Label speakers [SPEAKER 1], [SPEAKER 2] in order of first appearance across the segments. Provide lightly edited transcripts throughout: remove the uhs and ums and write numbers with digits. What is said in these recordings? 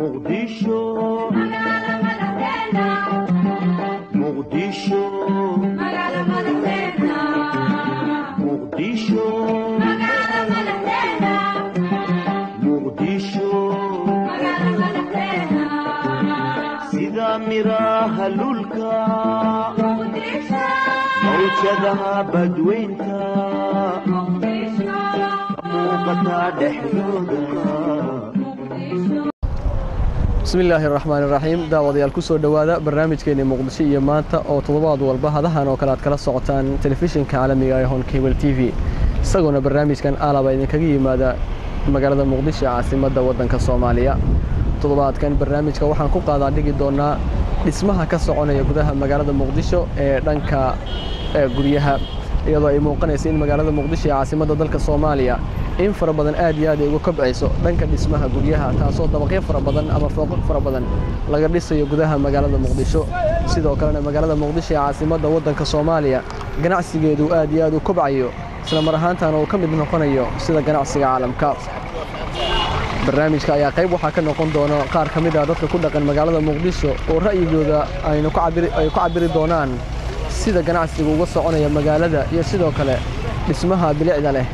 [SPEAKER 1] مقدشو مقدشو مقدشو مقدشو سيدا مراها لولكا موجدها بدوينتا موقتا دحيودا
[SPEAKER 2] بسم الله الرحمن الرحيم داوديال كسو دوادا برنامجكeenii muqdisho iyo maanta oo todobaad walba hadahan oo kala aad kala socotaan telefishinka caalamiga ee Cable TV isaguna barnaamijkan aalaba idin kaga yimaada magaalada muqdisho caasimadda wadanka Soomaaliya todobaadkan barnaamijka waxaan ku qaadaa dhigi doonaa dhismaha ka soconaya gudaha magaalada muqdisho ee dhanka guryaha iyadoo ay muuqanayso in magaalada muqdisho ee caasimadda dalka Soomaaliya in fara badan aad iyo aad ay uga kobcayso dhanka dhismaha guryaha taasoo dabaqyo fara badan ama fooqaq fara badan laga dhisayo gudaha magaalada muqdisho sidoo kale magaalada muqdisho ee caasimadda wadanka Soomaaliya ganacsigeedu aad iyo aad u kobcayo isla mar ahaantaana uu ka mid noqonayo sida ganacsiga caalamka barnaamijka ayaa qayb waxa ka noqon doona qaar ka mid ah dadka ku dhaqan magaalada muqdisho oo ra'yigooda ay ku cabiri doonaan sida ganacsigu uga soconaya magaalada iyo sidoo kale dhismaha bilicda leh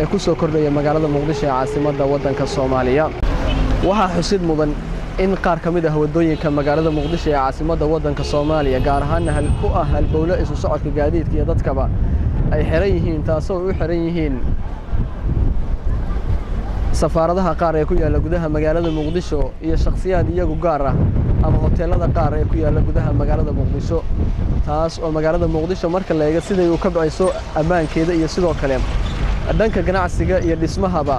[SPEAKER 2] ee ku soo kordhaya magaalada muqdisho ee caasimadda wadanka Soomaaliya waxa xusid mudan in qaar ka mid ah wadooyinka magaalada muqdisho ee caasimadda wadanka Soomaaliya gaar ahaan halbowle isu socodka gaadiidka iyo dadkaba ay xiran yihiin taasoo u xiran yihiin safaaradaha qaar ee ku yaala gudaha magaalada muqdisho iyo shakhsiyaad iyagu gaar ah ama hoteelada qaar ee ku yaala gudaha magaalada muqdisho taas oo magaalada muqdisho marka la eego siday uu ka bacayso ammaankeeda iyo sidoo kale dhanka ganacsiga iyo dhismahaba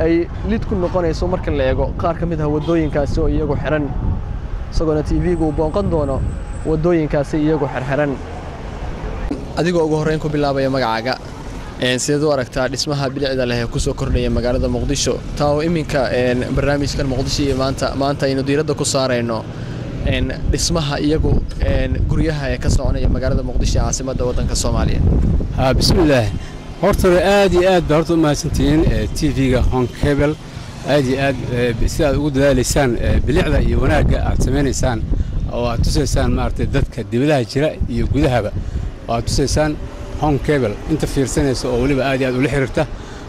[SPEAKER 2] ay lid ku noqonayso marka la eego qaar ka mid ah wadooyinkaasi oo iyagu xiran isagoo TV-gu boonqan doono wadooyinkaasi iyagu xirxiran adigoo ugu horeyn ku bilaabaya magacaaga sidoo u aragtaa dhismaha bilicda leh ee ku soo kordhaya magaalada muqdisho taa oo iminka barnaamijkan muqdisho iyo maanta aynu diiradda ku saarayno dhismaha iyagu guryaha ee ka soconaya magaalada muqdisho caasimadda wadanka Soomaaliya
[SPEAKER 3] bismillaah horta aad iyo aad horta u mahadsantihiin TV-ga Cable aad iyo aad si aad ugu dadaaleysaan bilicda iyo wanaagga aad sameeynaysan oo aad tusaysaan maartay dadka dibadaha jira iyo gudahaba oo aad tusaysaan Cable inta fiirsanayso oo waliba aad iyo aad u la xiriirta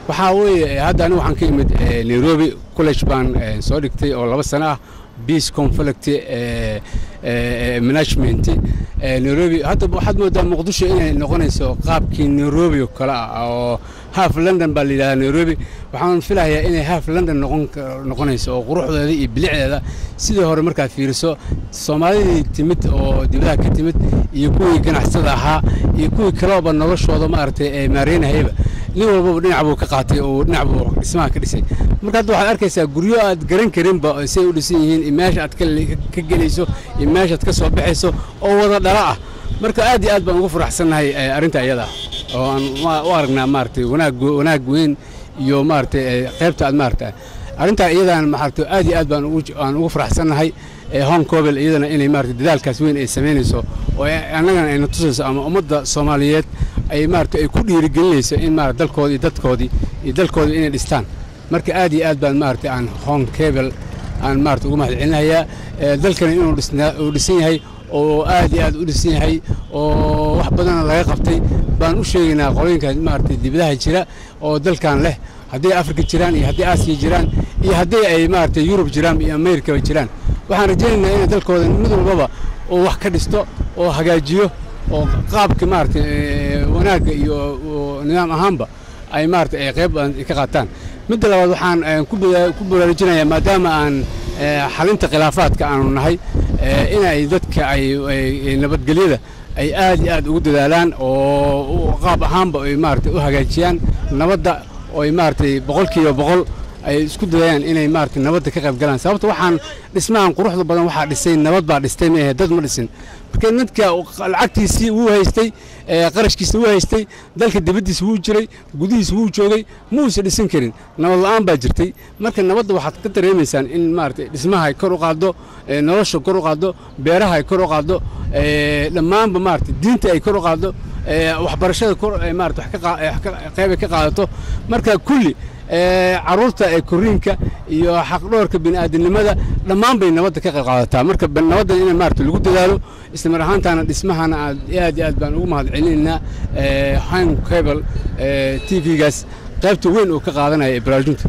[SPEAKER 3] waxa weeye hadda anigu waxaan ka imid Nairobi college baan soo dhigtay oo 2 sano ah peace conflict management Nairobi hadda waxaad moodaa muqdisho inay noqonayso qaabkii Nairobi oo kala ah oo half London baa la Nairobi waxaan filayaa inay half London noqonayso oo quruxdeeda iyo bilicdeeda sidoo hore markaad fiiriso Soomaalida timid oo dibadda ka timid iyo kuwii ganacsada ahaa iyo kuwii kaleba noloshooda ma aragtay ay maareynayba nin walba dhinac buu ka qaatay oo dhinac buu dhismaha ka dhisay marka hadda waxaad arkaysaa guryo aad garan karin ba say u dhisan yihiin imaash aad ka gelayso imaash aad ka soo baxayso oo wada dhala ah marka aad iyo aad baan ugu faraxsanahay arinta iyada oo aan u aragnaa maartay wanaag weyn iyo maartay qaybta aad maartay arinta iyadaan maartay aad iyo aad baan ugu faraxsanahay Cable iyadana inay maartay dadaalkaas weyn ay sameynayso oo annagana ay tusayso ama ummadda Soomaaliyeed ay maartay ay ku dhiirigelinayso in maartay dalkoodii inay dhistaan marka aad iyo aad baan maartay aan Cable aan maartay ugu mahadcelinayaa dalkana inuu dhisan yahay oo aad iyo aad u dhisan yahay oo wax badan laga qabtay baan u sheegaynaa qolooyinka maartay dibadaha jira oo dalkan leh haddii Afrika jiraan iyo haddii Aasiya jiraan iyo haddii ay maartay Yurub jiraan iyo Ameerika jiraan waxaan rajaynaynaa in dalkooda mid walba oo wax ka dhisto oo hagaajiyo oo qaabka maartay wanaagga iyo nidaam ahaanba ay maartay ay qayb ka qaataan mid labaad waxaan ku baraarujinayaa maadaama aan xalinta khilaafaadka aanu nahay inay dadka ay nabadgelyada ay aad iyo aad ugu dadaalaan oo qaab ahaanba ay maartay u hagaajiyaan nabadda oo ay maartay 100% ay isku dayaan inay maartay nabadda ka qayb galaan sababta waxaan dhismahan quruxda badan waxa dhisay nabad baa dhistay ma dad ma dhisin marka dadka lacagtiisii uu haystay qarashkiisa uu haystay dalka dibadiisa uu jiray gudihiisa uu joogay muusa dhisan karin nabad la'aan baa jirtay marka nabadda waxaad ka dareemaysaan in maartay dhismaha ay kor u qaado nolosha kor u qaado beeraha ay kor u qaado dhammaanba maartay diinta ay kor u qaado waxbarashada kor ay maartay wax ka qayb ka qaadato marka kulli caruurta ee koriinka iyo xaqdhoorka bini'aadanimada dhammaan bay nabadda ka qayb qaadataa marka nabadda in maarta lagu dadaalo isla mar ahaantaana dhismahana aad iyo aad baan ugu mahadcelinaynaa Han Cable TV-gaas qaybta weyn oo ka qaadanaya ee baraarujinta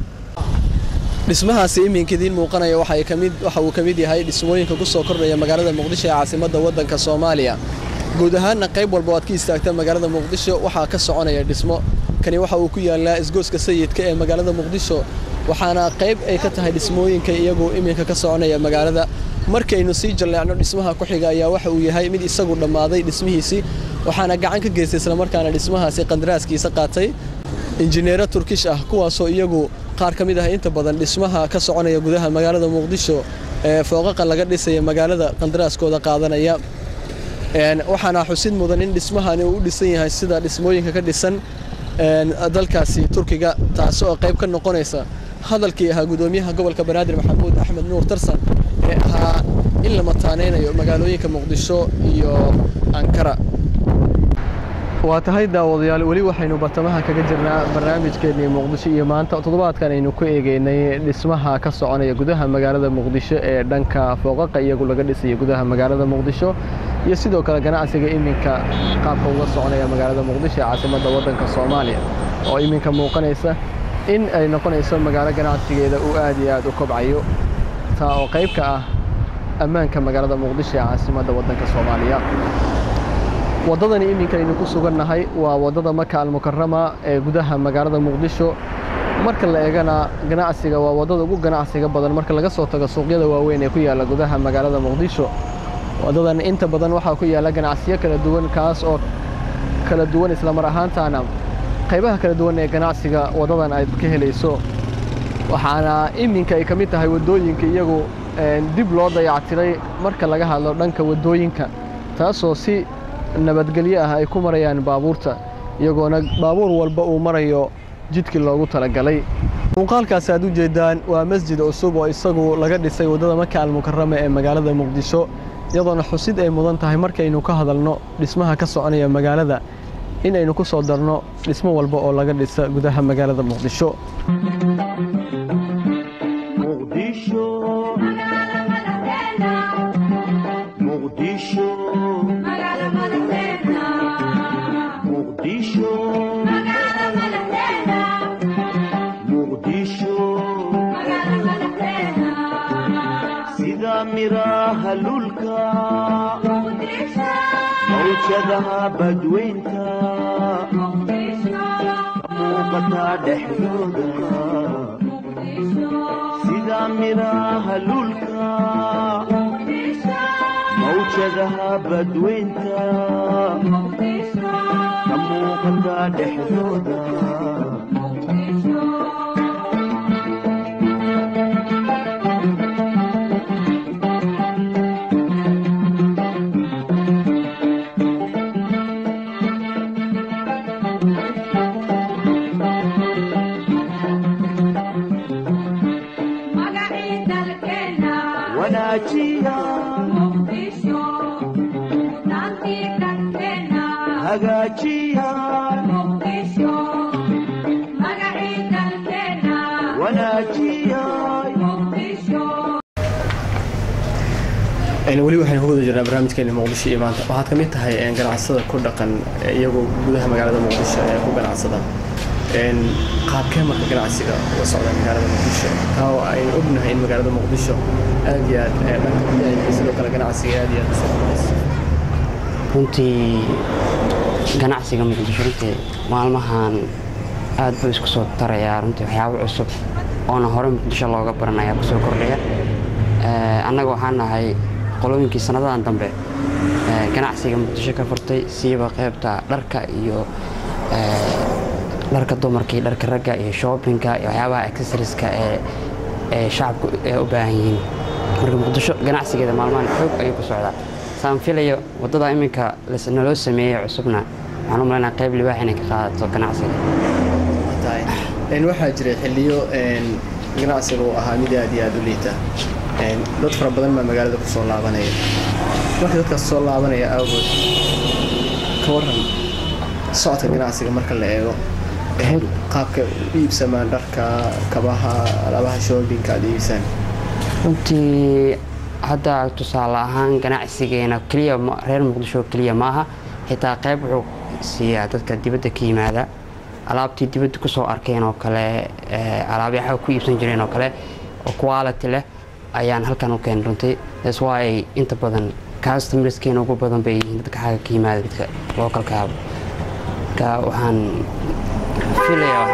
[SPEAKER 2] dhismahaasi iminka idiin muuqanaya waxa uu ka mid yahay dhismooyinka ku soo kordhaya magaalada Muqdisho ee caasimadda waddanka Soomaaliya guud ahaan qayb walba waad ka istaagtaa magaalada Muqdisho waxa ka soconaya dhismo kani waxa uu ku yaalaa isgooska sayidka ee magaalada Muqdisho waxaana qayb ay ka tahay dhismooyinka iyagu iminka ka soconaya magaalada markaynu sii jaleecno dhismaha ku xiga ayaa waxa uu yahay mid isagu dhamaaday dhismihiisii waxaana gacan ka geystay isla markaana dhismahaasi qandaraaskiisa qaatay injineero Turkish ah kuwaasoo iyagu qaar ka mid ah inta badan dhismaha ka soconaya gudaha magaalada Muqdisho ee fooqaqa laga dhisay magaalada qandaraaskooda qaadanaya waxaana xusid mudan in dhismahani uu dhisan yahay sida dhismooyinka ka dhisan dalkaasi Turkiga taasoo qayb ka noqonaysa hadalkii ahaa gudoomiyaha gobolka Banaadir Maxamuud Axmed Nuur Tarsan ee ahaa in la mataaneynayo magaalooyinka Muqdisho iyo Ankara waa tahay daawadayaal wali waxaynu bartamaha kaga jirnaa barnaamijkeennii Muqdisho iyo maanta toddobaadkan aynu ku eegaynay dhismaha ka soconaya gudaha magaalada Muqdisho ee dhanka fooqaqa iyagu laga dhisay gudaha magaalada Muqdisho iyo sidoo kale ganacsiga iminka qaabka uga soconaya magaalada Muqdisho ee caasimadda waddanka Soomaaliya oo iminka muuqanaysa in ay noqonayso magaalo ganacsigeeda uu aad iyo aad u kobcayo taa oo qayb ka ah ammaanka magaalada Muqdisho ee caasimadda waddanka Soomaaliya wadadani iminka aynu ku sugannahay waa wadada Maka al-Mukarrama ee gudaha magaalada Muqdisho marka la eegana ganacsiga waa wadada ugu ganacsiga badan marka laga soo tago suuqyada waaweyn ee ku yaala gudaha magaalada Muqdisho wadadan inta badan waxa ku yaala ganacsiyo kala duwan kaas oo kala duwan isla mar ahaantaana qaybaha kala duwan ee ganacsiga wadadan ay ka helayso waxaana iminka ay kamid tahay wadooyinka iyagu dib loo dayactiray marka laga hadlo dhanka wadooyinka taasoo si nabadgelyo ah ay ku marayaan baabuurta iyagoona baabuur walba uu marayo jidkii loogu talagalay muuqaalkaas aad u jeedaan waa masjid cusub oo isagu laga dhisay wadada Maka al-Mukarrama ee magaalada Muqdisho iyadoona xusid ay mudan tahay markaynu ka hadalno dhismaha ka soconaya magaalada in aynu ku soo darno dhismo walba oo laga dhisa gudaha magaalada Muqdisho
[SPEAKER 1] miraha lulka mawjadaha badweynta muuqata dhexdooda sida miraha lulka mawjadaha badweynta muuqata dhexdooda
[SPEAKER 2] wali waxaan ugu jirnaa barnaamijkeena Muqdisho iyo maanta waxaad ka mid tahay ganacsada ku dhaqan iyagu gudaha magaalada Muqdisho ee ku ganacsada qaabkee marka ganacsiga uga socda magaalada Muqdisho oo ay ognahay in magaalada Muqdisho aad iyo aad dhanka sidoo kale ganacsiga aad iyo aad u socda
[SPEAKER 4] runtii ganacsiga Muqdisho runtii maalmahan aad buu isku soo tarayaa runtii waxyaabo cusub oo hore Muqdisho looga baranayo ku soo kordhaya annaga waxaan nahay qolooyinkii sanadadan dambe ganacsiga Muqdisho ka furtay siiba qaybta dharka iyo dharka dumarka iyo dharka ragga iyo shoppingka iyo waxyaabaha accessorieska ee shacabku u baahan yihiin marka Muqdisho ganacsigeeda maalmahan xoog ayuu ku socdaa saan filayo wadada iminka naloo sameeyay cusubna waxaan u maleynayaa qayb libaax inay ka qaadato ganacsiga
[SPEAKER 2] waxaa jiray xilliyo ganacsigu ahaa mid aad iyo aad u liita dad fara badan baa magaalada ku soo laabanaya marka dadkaas soo laabanaya awgood ka waran socodka ganacsiga marka la eego qaabka iibsamaan dharka kabaha alaabaha shoppingka aad iibsaan
[SPEAKER 4] runtii hadda tusaale ahaan ganacsigeena kaliya reer muqdisho kaliya maaha xitaa qayb wuxuu siiyaa dadka dibadda ka yimaada alaabtii dibadda kusoo arkeen oo kale alaabaha ku iibsan jireen oo kale oo quality leh ayaan halkan u keen runtii that's why inta badan customerskeena ugu badan bay yihiin dadka xagga ka yimaada dadka localka ka waxaan filayaa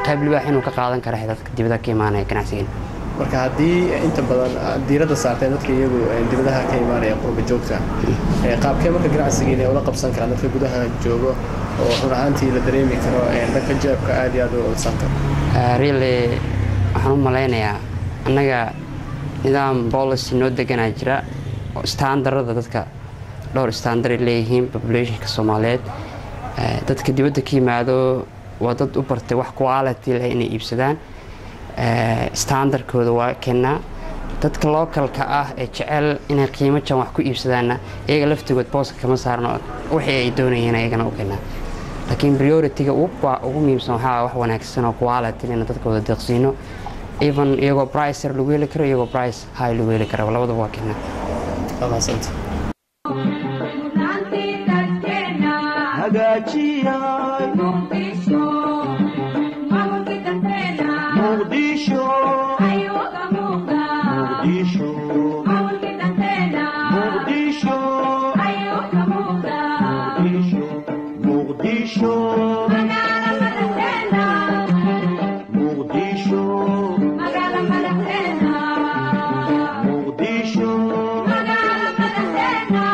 [SPEAKER 4] qayb libaax inuu ka qaadan kara dadka dibadda ka imaanaya ganacsigeena
[SPEAKER 2] marka haddii inta badan diiradda saarteen dadka iyagu dibadaha ka imaanaya qurba joogta qaabkee marka ganacsigeena ula qabsan karaan dadka gudaha joogo oo run ahaantii la dareemi karo dhanka jeebka aad iyo aad u olsanta
[SPEAKER 4] really waxaan u malaynayaa annaga nidaam policy noo deganaa jira standardada dadka dhowr standard leeyihiin populationka Soomaaliyeed dadka dibadda ka yimaado waa dad u bartay wax quality leh inay iibsadaan standardkooda waa keenaa dadka localka ah ee jecel inay qiimo jaban wax ku iibsadaanna iyaga laftigood booska kama saarno wixii ay doonayeen ayagana u keenaa laakiin priority-ga ugu muhiimsan waxaa wax wanaagsan oo quality leh dadkooda deeqsiino even iyagoo price lagu heli karo iyagoo price high lagu heli karo labadaba waa keenaa
[SPEAKER 2] amaasanta
[SPEAKER 1] hagaajiyay Muqdisho ayaga muuqda Muqdisho Muqdisho ayaga muuqda Muqdisho magala madaxdeena Muqdisho magala madaxdeena Muqdisho magala madaxdeena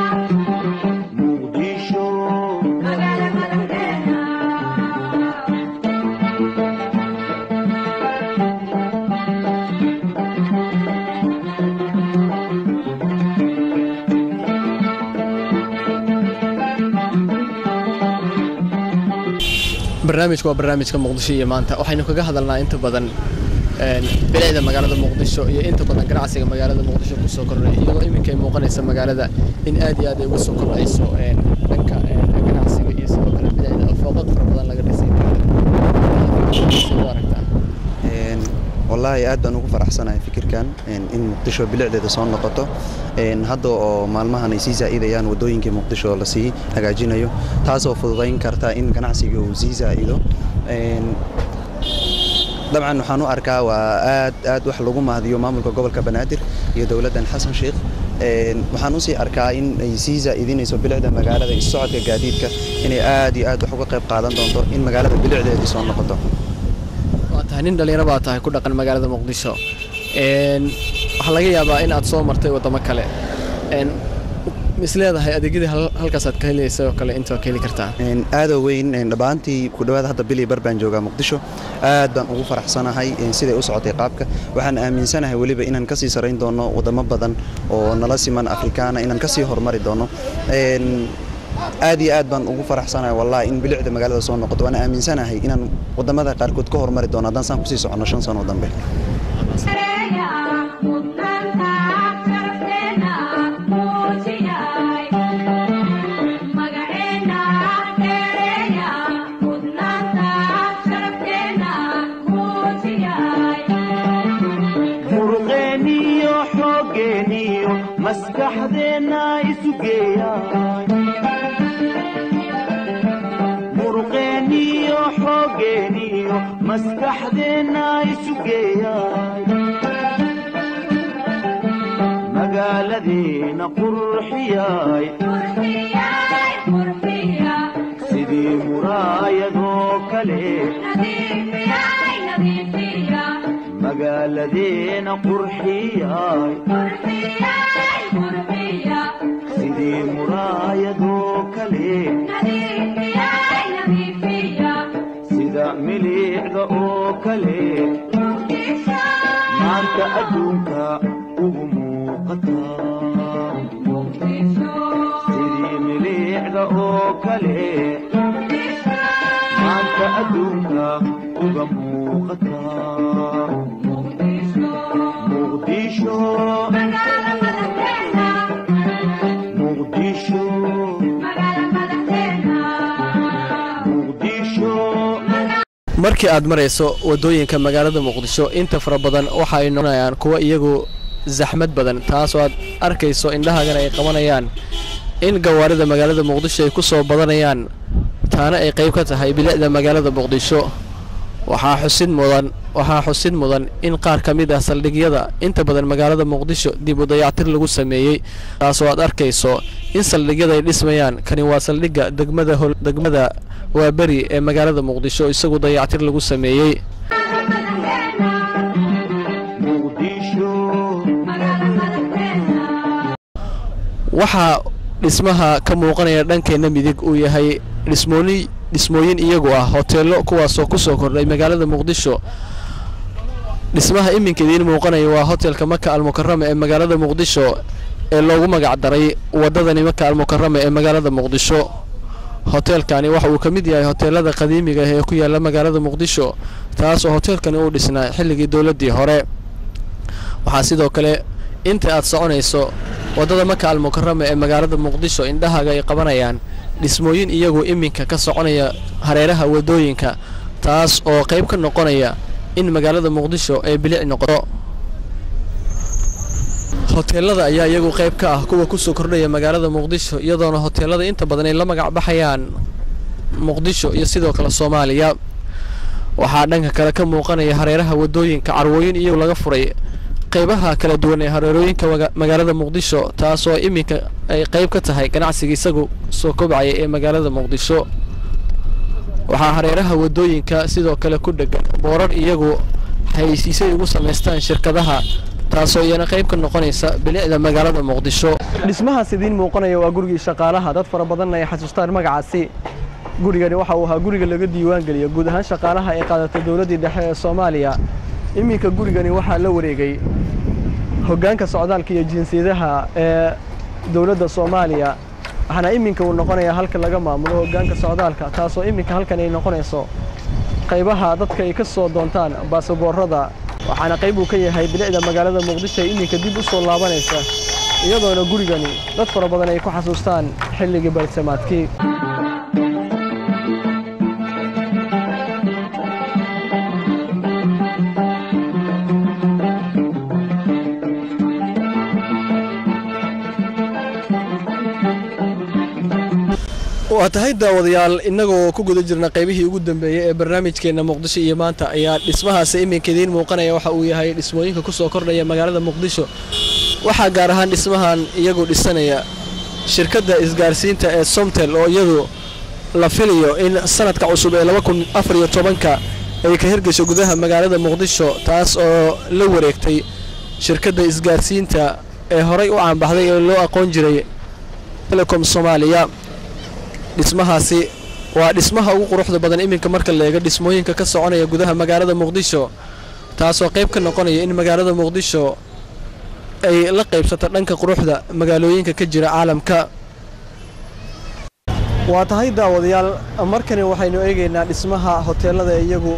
[SPEAKER 1] Muqdisho magala madaxdeena
[SPEAKER 2] barnaamijku waa barnaamijka muqdisho iyo maanta waxaynu kaga hadalnaa inta badan bilicda magaalada muqdisho iyo inta badan ganacsiga magaalada muqdisho ku soo kordhay iyadoo iminka ay muuqanaysa magaalada in aad iyo aad ay uga soo kordhayso dhanka ganacsiga iyo sidoo kale bilicda oo fooqad fara badan laga dhisay
[SPEAKER 5] والله aad baan ugu faraxsanahay fikirkan in muqdisho bilicdeeda soo noqoto hadda oo maalmahan ay sii zaa'idayaan wadooyinka muqdisho la sii hagaajinayo taas oo fududeyn karta in ganacsiga uu sii zaa'ido dabcan waxaan u arkaa waa aad wax lagu mahadiyo maamulka gobolka Banaadir iyo dawladdan Xasan Sheekh waxaan u sii arkaa in ay sii zaa'idinayso bilicda magaalada iyo socodka gaadiidka inay aad iyo aad wax uga qayb qaadan doonto in magaalada bilicdeeda soo noqoto
[SPEAKER 2] nin dhalinyaro baa tahay ku dhaqan magaalada muqdisho waxa laga yaabaa in aad soo martay wadamo kale misleedahay adeegyada halkaas aad ka helayso oo kale inta ka heli kartaa
[SPEAKER 5] aad weyn dhabaantii ku dhawaad hadda bili barbaan jooga muqdisho aad baan ugu faraxsanahay siday u socotay qaabka waxaan aaminsanahay waliba inaan ka sii sareyn doono wadamo badan oo nala siman Afrikaana inaan ka sii hormari doono aad iyo aad baan ugu faraxsanahay wallahi in bilicda magaalada soo noqoto waan aaminsanahay inaan wadamada qaar kood ka hormari doono haddaan saan ku sii socono 5 sano dambe
[SPEAKER 1] muruqeeniyo xoogeeniyo maskaxdeena isu geeyay muruqeeniyo xoogeeniyo maskaxdeena isu geeyay magaaladeena qurxiyay sidii muraayadoo kale magaaladeena qurxiyay sidii muraayadoo kale sida milicda oo kale maanta adduunka ugu muuqataa sidii milicda oo kale maanta adduunka uga muuqataa muqdisho muqdisho muqdisho
[SPEAKER 2] markii aad marayso wadooyinka magaalada Muqdisho inta fara badan waxa ay noqonayaan kuwa iyagu zaxmad badan taas oo aad arkayso indhahaagan ay qabanayaan in gawaarida magaalada Muqdisho ay ku soo badanayaan taana ay qayb ka tahay bilicda magaalada Muqdisho waxaa xusid mudan in qaar ka mid ah saldhigyada inta badan magaalada Muqdisho dib u dayactir lagu sameeyay taas oo aad arkayso in saldhigyada ay dhismayaan kani waa saldhigga degmada waa bari ee magaalada Muqdisho isagu dayactir lagu sameeyay waxa dhismaha ka muuqanaya dhankeena midig uu yahay dhismooyin iyagu ah hoteelo kuwaas oo ku soo kordhay magaalada Muqdisho dhismaha iminkeedii muuqanaya waa hotelka Maka Al-Mukarrama ee magaalada Muqdisho ee loogu magac daray wadadani Maka Al-Mukarrama ee magaalada Muqdisho hotelkani waxa uu kamid yahay hoteelada qadiimiga ah ee ku yaala magaalada Muqdisho taas oo hotelkani uu dhisnaa xilligii dawladii hore waxa sidoo kale inta aad soconayso wadada Maka Al-Mukarrama ee magaalada Muqdisho indhahaaga ay qabanayaan dhismooyin iyagu iminka ka soconaya hareeraha wadooyinka taas oo qayb ka noqonaya in magaalada Muqdisho ay bilic noqoto hoteelada ayaa iyagu qayb ka ah kuwa ku soo kordhaya magaalada Muqdisho iyadoona hoteelada inta badan ay la magac baxayaan Muqdisho iyo sidoo kale Soomaaliya waxaa dhanka kale ka muuqanaya hareeraha wadooyinka carwooyin iyo laga furay qaybaha kala duwan ee hareerooyinka magaalada Muqdisho taas oo iminka ay qayb ka tahay ganacsiga isagu soo kobcay ee magaalada Muqdisho waxaa hareeraha wadooyinka sidoo kale ku dhagan boorar iyagu haysiisay ugu sameystaan shirkadaha taas oo iyana qayb ka noqonaysa bilicda magaalada Muqdisho dhismaha sidin muuqanaya waa gurigii shaqaalaha dad fara badan ay xasuustaan magacaasi gurigani waxa uu ahaa guriga laga diiwaan galiyo guud ahaan shaqaalaha ay qaadatay dawladda dhexe ee Soomaaliya iminka gurigani waxa la wareegay hoggaanka socdaalka iyo jinsiyadaha ee dawladda Soomaaliya waxaana iminka uu noqonayaa halka laga maamulo hoggaanka socdaalka taas oo iminka halkan ay noqonayso qaybaha dadka ay ka soo doontaan baasaboorada waxaana qayb uu ka yahay bilicda magaalada Muqdisho iminka dib u soo laabanaysa iyadoona gurigani dad fara badan ay ku xasuustaan xilligii bartamaadkii وأتهيد داوديال إنه كوجد جرنا قيبه يقول دنبي برنامج كنا مقدسة يمانتا يا اسمها سئمين كدين موقنا يا وحوي هاي اسمه كوسو كورنا يا مجال مقدسة وحا جارهان اسمها يقول السنة يا شركة إسقارسين تا سومتل أو يدو لافيليو إن سنة كعصوب إلى وكن أفريقيا طبنكا أي كهرجس وجودها مجال مقدسة تاس أو لوريكتي شركة إسقارسين تا هراي وعم بحذي لو أقنجري لكم Soomaaliya dhismahaasi waa dhismaha ugu quruxda badan iminka marka la eego dhismooyinka ka soconaya gudaha magaalada Muqdisho taasoo qayb ka noqonaya in magaalada Muqdisho ay la qaybsato dhanka quruxda magaalooyinka ka jira caalamka waa tahay daawadayaal markani waxaynu eegaynaa dhismaha hoteelada iyagu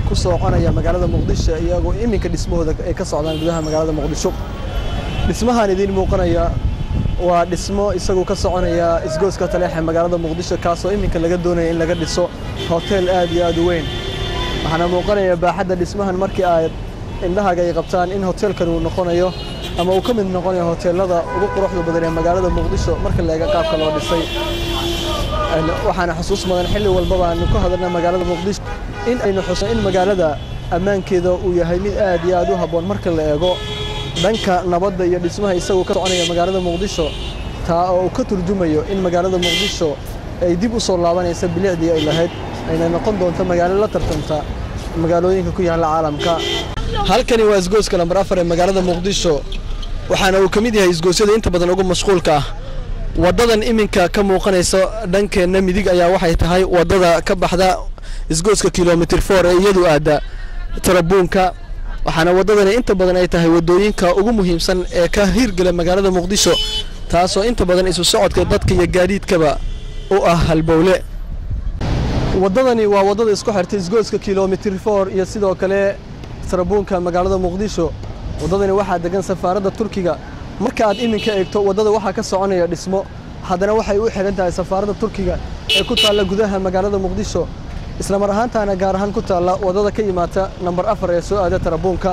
[SPEAKER 2] ku soconaya magaalada Muqdisho iyagu iminka dhismahooda ay ka socdaan gudaha magaalada Muqdisho dhismahan idin muuqanaya waa dhismo isagu ka soconaya isgooska Taleex magaalada Muqdisho kaasoo iminka laga doonayo in laga dhiso hotel aad iyo aad u weyn waxaana muuqanaya baaxadda dhismahan markii ay indhahaaga ay qabtaan in hotelkan uu noqonayo ama uu ka mid noqonayo hoteelada ugu quruxda badan ee magaalada Muqdisho marka la eego qaabka loo dhisay waxaana xusuus mudan xilli walba aan ku hadalna magaalada Muqdisho in aynu xuso in magaalada ammaankeeda uu yahay mid aad iyo aad u haboon marka la eego dhanka nabadda iyo dhismaha isagu ka soconaya magaalada Muqdisho taa oo ka turjumayo in magaalada Muqdisho ay dib u soo laabanaysa bilicdii ay lahayd ayna noqon doonto magaalo la tartanta magaalooyinka ku yaala caalamka halkani waa isgooska lambar 4 ee magaalada Muqdisho waxaana uu kamid yahay isgoosyada inta badan ugu mashquulka ah wadadan iminka ka muuqanaysa dhankeena midig ayaa waxay tahay wadada ka baxda isgooska kilometer 4 ee iyadu aada Tarabuunka waxaana wadadani inta badan ay tahay wadooyinka ugu muhiimsan ee ka hirgala magaalada Muqdisho taasoo inta badan isu socodka dadka iyo gaadiidkaba u ah halbowle wadadani waa wadada isku xirtay isgooska kilometer 4 iyo sidoo kale Tarabuunka magaalada Muqdisho wadadani waxa degan safaaradda Turkiga marka aad iminka eegto wadada waxa ka soconaya dhismo haddana waxay u xiran tahay safaaradda Turkiga ee ku taala gudaha magaalada Muqdisho isla mar ahaantaana gaar ahaan ku taalla waddada ka yimaata nambar 4 ee soo aada tarabuunka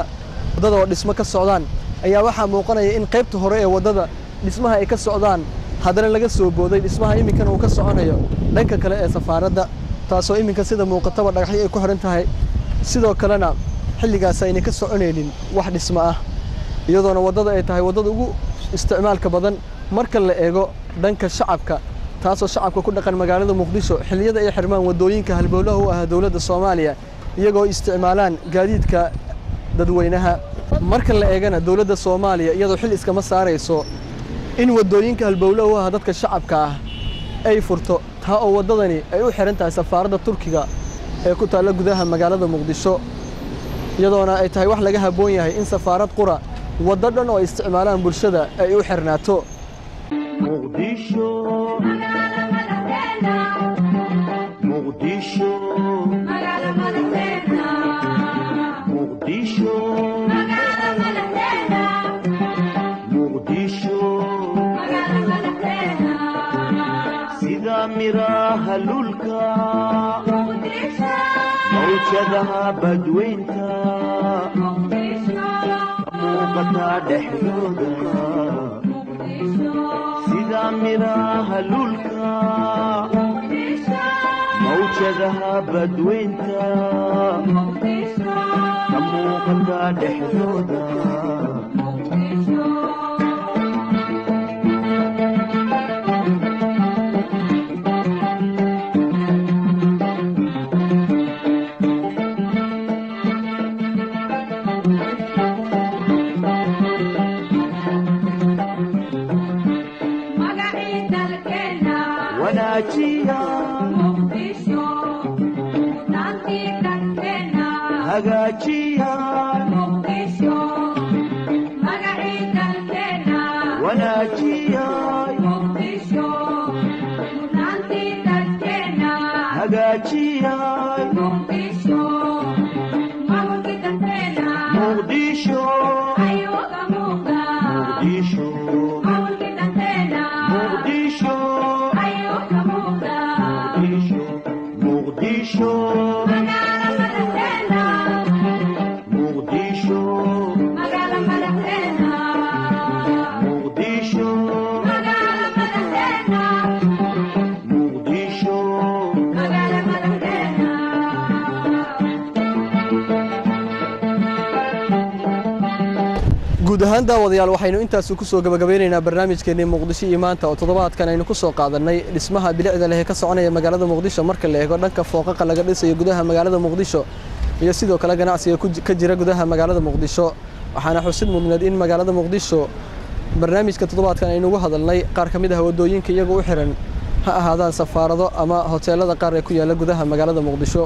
[SPEAKER 2] waddada oo dhismo ka socdaan ayaa waxaa muuqanaya in qaybta hore ee waddada dhismaha ay ka socdaan haddana laga soo booday dhismaha iminkana uu ka soconayo dhanka kale ee safaaradda taasoo iminka sida muuqataba dhagaxyo ay ku xiran tahay sidoo kalena xilligaas ayna ka soconaynin wax dhismo ah iyadoona waddada ay tahay waddada ugu isticmaalka badan marka la eego dhanka shacabka taasoo shacabka ku dhaqan magaalada Muqdisho xilliyada ay xirmaan wadooyinka halbowlaha u ah dawladda Soomaaliya iyagoo isticmaalaan gaadiidka dadweynaha marka la eegana dawladda Soomaaliya iyadoo xil iskama saarayso in wadooyinka halbowlaha u ah dadka shacabka ah ay furto taa oo waddadani ay u xiran tahay safaaradda Turkiga ee ku taalla gudaha magaalada Muqdisho iyadoona ay tahay wax laga haboon yahay in safaarad qura waddo dhan oo isticmaalaan bulshada ay u xirnaato
[SPEAKER 1] Muqdisho Muqdisho Muqdisho Muqdisho sida miraha lulka mawjadaha badweynta muuqata dhexdooda sida miraha lulka mawjadaha badweynta muuqata dhexdooda hagaajiya Muqdisho magaciisa dalkeena wanaajiya Muqdisho mudnaantiisa dalkeena hagaajiya Muqdisho maamulkiisa dalkeena Muqdisho ayuu ka muuqdaa Muqdisho maamulkiisa dalkeena Muqdisho ayuu ka muuqdaa Muqdisho
[SPEAKER 2] guud ahaan daawadayaal waxaynu intaas ku soo gabagabeynaynaa barnaamijkeennii Muqdisho iyo maanta oo toddobaadkan aynu ku soo qaadanay dhismaha bilicda leh ee ka soconaya magaalada Muqdisho marka la eego dhanka fooqaqa laga dhisayo gudaha magaalada Muqdisho iyo sidoo kale ganacsiga ka jira gudaha magaalada Muqdisho waxaana xusid mudnayd in magaalada Muqdisho barnaamijka toddobaadkan aynu uga hadalnay qaar ka mid ah wadooyinka iyaga u xiran ha ahaadaan safaarado ama hoteelada qaar ee ku yaala gudaha magaalada Muqdisho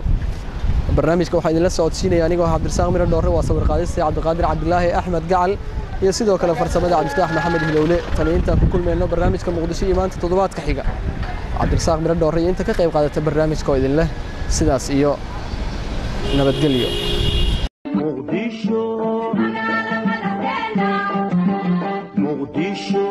[SPEAKER 2] barnaamijka waxaa idinla socodsiinaya anigoo Cabdirasaaq Miro Dhoore waa sawir qaadista Cabdiqaadir Cabdilaahi Axmed Gacal iyo sidoo kale farsamada Cabdifataax Maxamed Hilowle tan inta ku kulmeyno barnaamijka Muqdisho iyo maanta toddobaadka xiga Cabdirasaaq Miro Dhoore inta ka qayb qaadatay barnaamijka oo idin leh sidaas iyo nabadgelyo Muqdisho